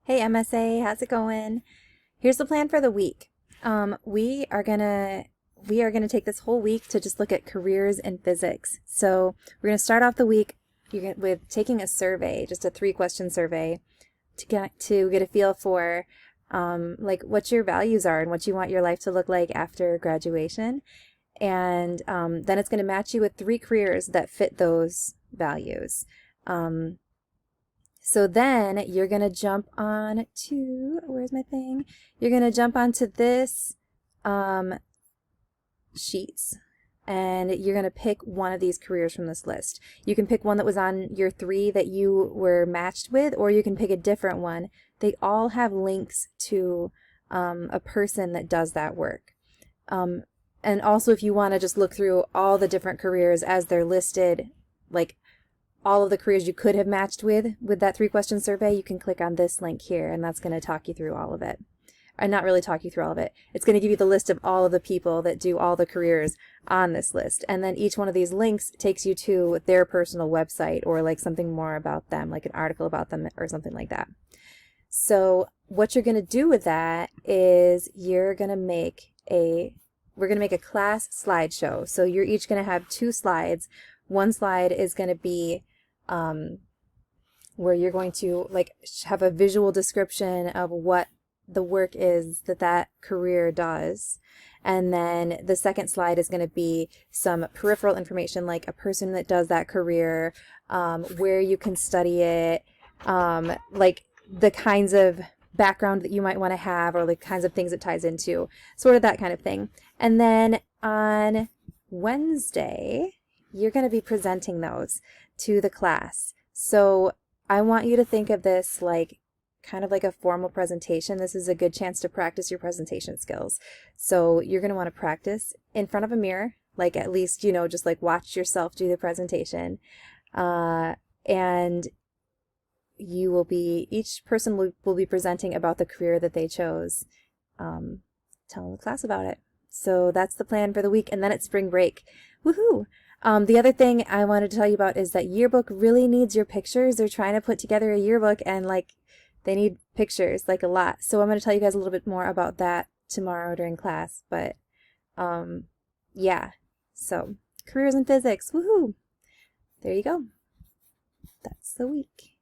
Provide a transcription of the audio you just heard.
Hey MSA, how's it going? Here's the plan for the week. We are gonna take this whole week to just look at careers in physics. So we're gonna start off the week with taking a survey, just a 3-question survey, to get a feel for like what your values are and what you want your life to look like after graduation. And then it's gonna match you with 3 careers that fit those values. So then you're going to jump on to, where's my thing? You're going to jump onto this sheets, and you're going to pick one of these careers from this list. You can pick one that was on your 3 that you were matched with, or you can pick a different one. They all have links to a person that does that work. And also, if you want to just look through all the different careers as they're listed, like all of the careers you could have matched with that 3-question survey, you can click on this link here, and that's going to talk you through all of it. Or not really talk you through all of it. It's going to give you the list of all of the people that do all the careers on this list. And then each one of these links takes you to their personal website, or like something more about them, like an article about them or something like that. So what you're going to do with that is we're going to make a class slideshow. So you're each going to have 2 slides. One slide is going to be where you're going to like have a visual description of what the work is that career does. And then the second slide is going to be some peripheral information, like a person that does that career, where you can study it, like the kinds of background that you might want to have, or the kinds of things it ties into, sort of that kind of thing. And then on Wednesday, you're going to be presenting those to the class. So I want you to think of this like kind of like a formal presentation. This is a good chance to practice your presentation skills. So you're going to want to practice in front of a mirror, like at least, just like watch yourself do the presentation. And each person will be presenting about the career that they chose, telling the class about it. So that's the plan for the week, and then it's spring break. Woohoo! The other thing I wanted to tell you about is that yearbook really needs your pictures. They're trying to put together a yearbook, and like they need pictures like a lot. So I'm going to tell you guys a little bit more about that tomorrow during class. But yeah, so careers in physics. Woohoo! There you go. That's the week.